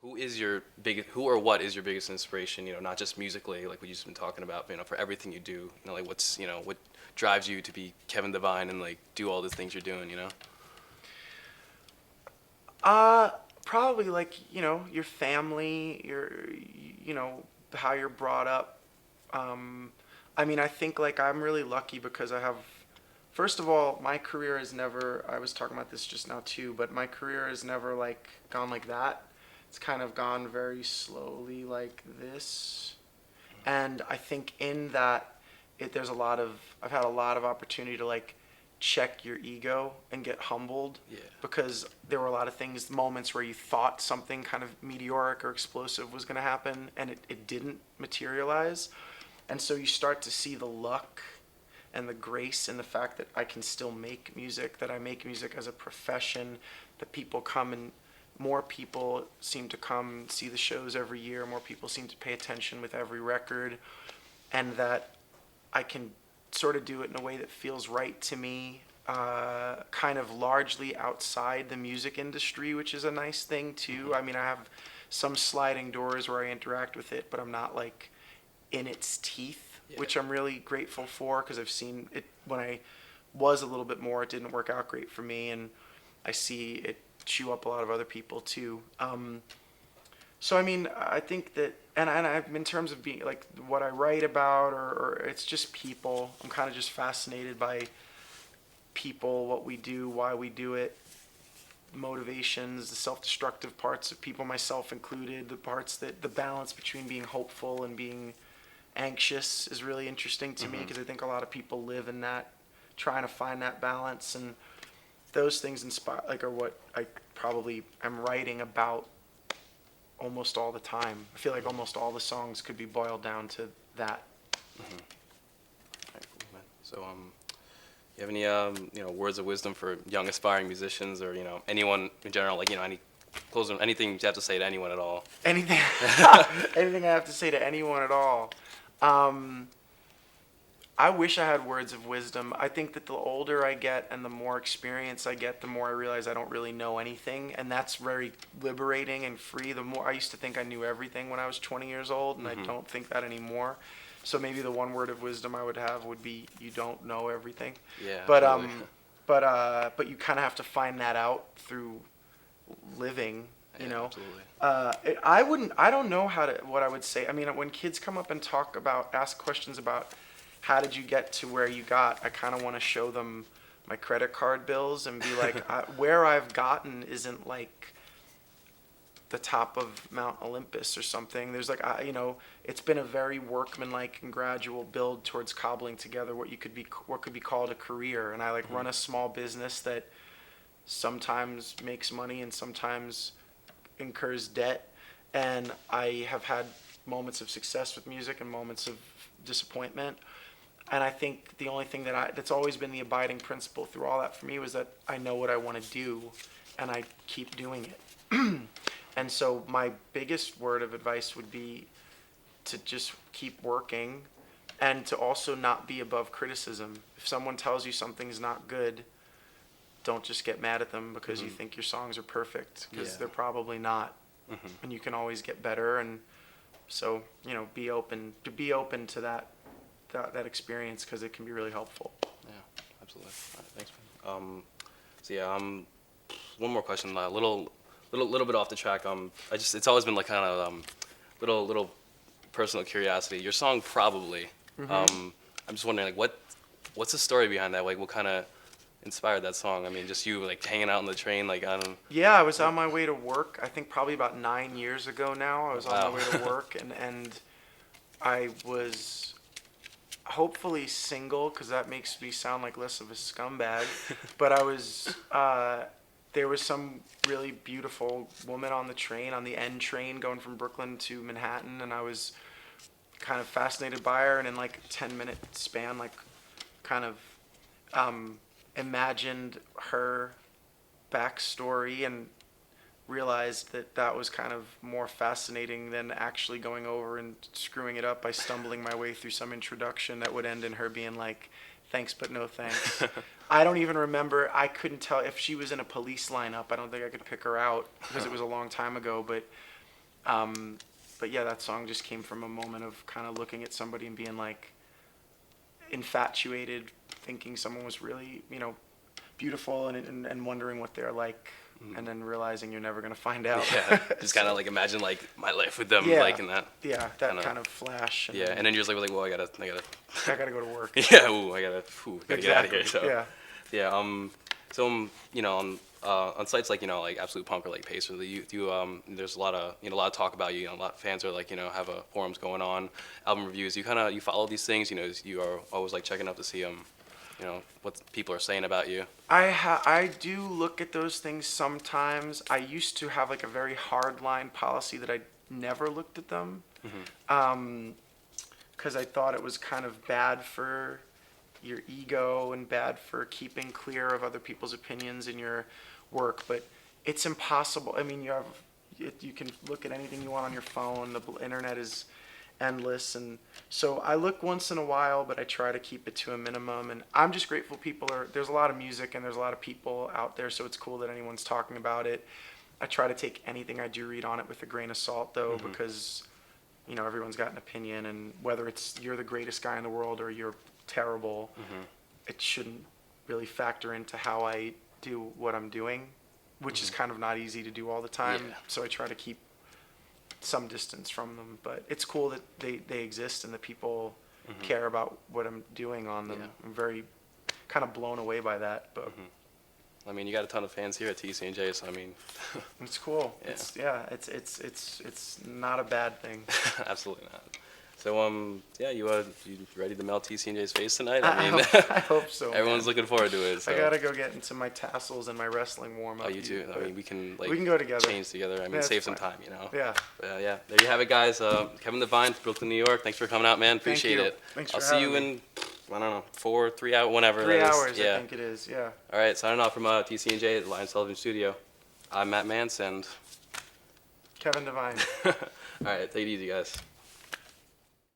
who or what is your biggest inspiration? Not just musically, like we just been talking about, for everything you do. Like what drives you to be Kevin Devine and like do all the things you're doing. Uh, Probably like, your family, how you're brought up. Um, I mean, I think like I'm really lucky because first of all, my career has never, I was talking about this just now too, but my career has never like gone like that. It's kind of gone very slowly like this. And I think in that, I've had a lot of opportunity to like check your ego and get humbled Yeah. because there were a lot of moments where you thought something kind of meteoric or explosive was going to happen and it didn't materialize. And so you start to see the luck and the grace and the fact that I can still make music, that I make music as a profession, that people come and more people seem to come see the shows every year, more people seem to pay attention with every record, and that I can sort of do it in a way that feels right to me, kind of largely outside the music industry, which is a nice thing too. I mean, I have some sliding doors where I interact with it, but I'm not like in its teeth, Yeah. which I'm really grateful for because I've seen it when I was a little bit more. It didn't work out great for me, and I see it chew up a lot of other people too. So I mean, I think that, and in terms of being like what I write about, or it's just people. I'm kind of just fascinated by people, what we do, why we do it, motivations, the self-destructive parts of people, myself included, the balance between being hopeful and being anxious is really interesting to me Mm-hmm. because I think a lot of people live in that, trying to find that balance, and those things inspire, like, are what I probably am writing about almost all the time. I feel like almost all the songs could be boiled down to that. Mm-hmm. All right, cool, man. So, you have any words of wisdom for young aspiring musicians or anyone in general, like any closing anything you have to say to anyone at all? Anything, anything I have to say to anyone at all. Um, I wish I had words of wisdom. I think that the older I get and the more experience I get, the more I realize I don't really know anything, and that's very liberating and free. The more I used to think I knew everything when I was 20 years old, and I Mm-hmm. don't think that anymore. So maybe the one word of wisdom I would have would be you don't know everything. Yeah, But absolutely. um but you kind of have to find that out through living, you Yeah, know. absolutely. I don't know what I would say. I mean, when kids come up and ask questions about how did you get to where you got, I kind of want to show them my credit card bills and be like, where I've gotten isn't like the top of Mount Olympus or something. There's like, it's been a very workmanlike and gradual build towards cobbling together what could be called a career. And I like Mm-hmm. run a small business that sometimes makes money and sometimes incurs debt. And I have had moments of success with music and moments of disappointment. And I think the only thing that's always been the abiding principle through all that for me was that I know what I want to do and I keep doing it. And so my biggest word of advice would be to just keep working and to also not be above criticism. If someone tells you something's not good, don't just get mad at them because you Mm-hmm. think your songs are perfect because Yeah. they're probably not. Mm-hmm. And you can always get better, and so, be open to that experience because it can be really helpful. Yeah, absolutely. All right, thanks, man. So yeah, one more question, a little bit off the track. It's always been like kind of little personal curiosity. Your song probably. Hmm. I'm just wondering like what's the story behind that? Like what kind of inspired that song? I mean, just you like hanging out on the train, like I don't. Yeah, I was on my way to work. I think probably about 9 years ago now. I was on my Wow. way to work, and I was hopefully single because that makes me sound like less of a scumbag. But I was. There was some really beautiful woman on the train, on the N train going from Brooklyn to Manhattan, and I was kind of fascinated by her, and in like a 10-minute span, like kind of um, imagined her backstory and realized that that was kind of more fascinating than actually going over and screwing it up by stumbling my way through some introduction that would end in her being like, thanks, but no thanks. I don't even remember. I couldn't tell if she was in a police lineup. I don't think I could pick her out because it was a long time ago. But But yeah, that song just came from a moment of kind of looking at somebody and being like infatuated, thinking someone was really, beautiful and wondering what they're like, and then realizing you're never gonna find out. Yeah, just kind of like imagine like my life with them, Yeah, like in that. yeah, that kinda- kind of flash. And Yeah, then and then you're just like, well, I gotta, I gotta go to work. yeah, ooh, gotta get out of here. Exactly. So Yeah. yeah, on sites like like Absolute Punk or like Pacer, there's a lot of talk about you. A lot of fans are like have forums going on, album reviews. You follow these things. You are always like checking up to see what people are saying about you. I do look at those things sometimes. I used to have like a very hard line policy that I never looked at them, because I thought it was kind of bad for your ego and bad for keeping clear of other people's opinions in your work. But it's impossible. I mean, you can look at anything you want on your phone. The internet is endless, and so I look once in a while, but I try to keep it to a minimum. And I'm just grateful there's a lot of music and there's a lot of people out there, so it's cool that anyone's talking about it. I try to take anything I do read on it with a grain of salt, though, because everyone's got an opinion, and whether it's you're the greatest guy in the world or you're terrible, it shouldn't really factor into how I do what I'm doing, which is kind of not easy to do all the time. Yeah. So I try to keep some distance from them, but it's cool that they exist and that people care about what I'm doing on them. Yeah. I'm very kind of blown away by that, but I mean, you got a ton of fans here at TCNJ, so I mean, it's cool. Yeah. It's not a bad thing. absolutely not. So you ready to melt TCNJ's face tonight? I mean, hope so. everyone's man. looking forward to it. So. I gotta go get into my tassels and my wrestling warm up. Oh, you too. I mean, we can go together. change together. I mean, Yeah, save it's some fine. time, Yeah. But, yeah, there you have it, guys. Kevin Devine, Brooklyn, New York. Thanks for coming out, man. Appreciate you. it. Thanks for I'll see you having in, I don't know, 3 hours, whenever. 3 that is. hours, Yeah. I think it is. Yeah. All right, signing off from TCNJ at the Lions Television Studio. I'm Matt Mance, and Kevin Devine. all right, take it easy, guys.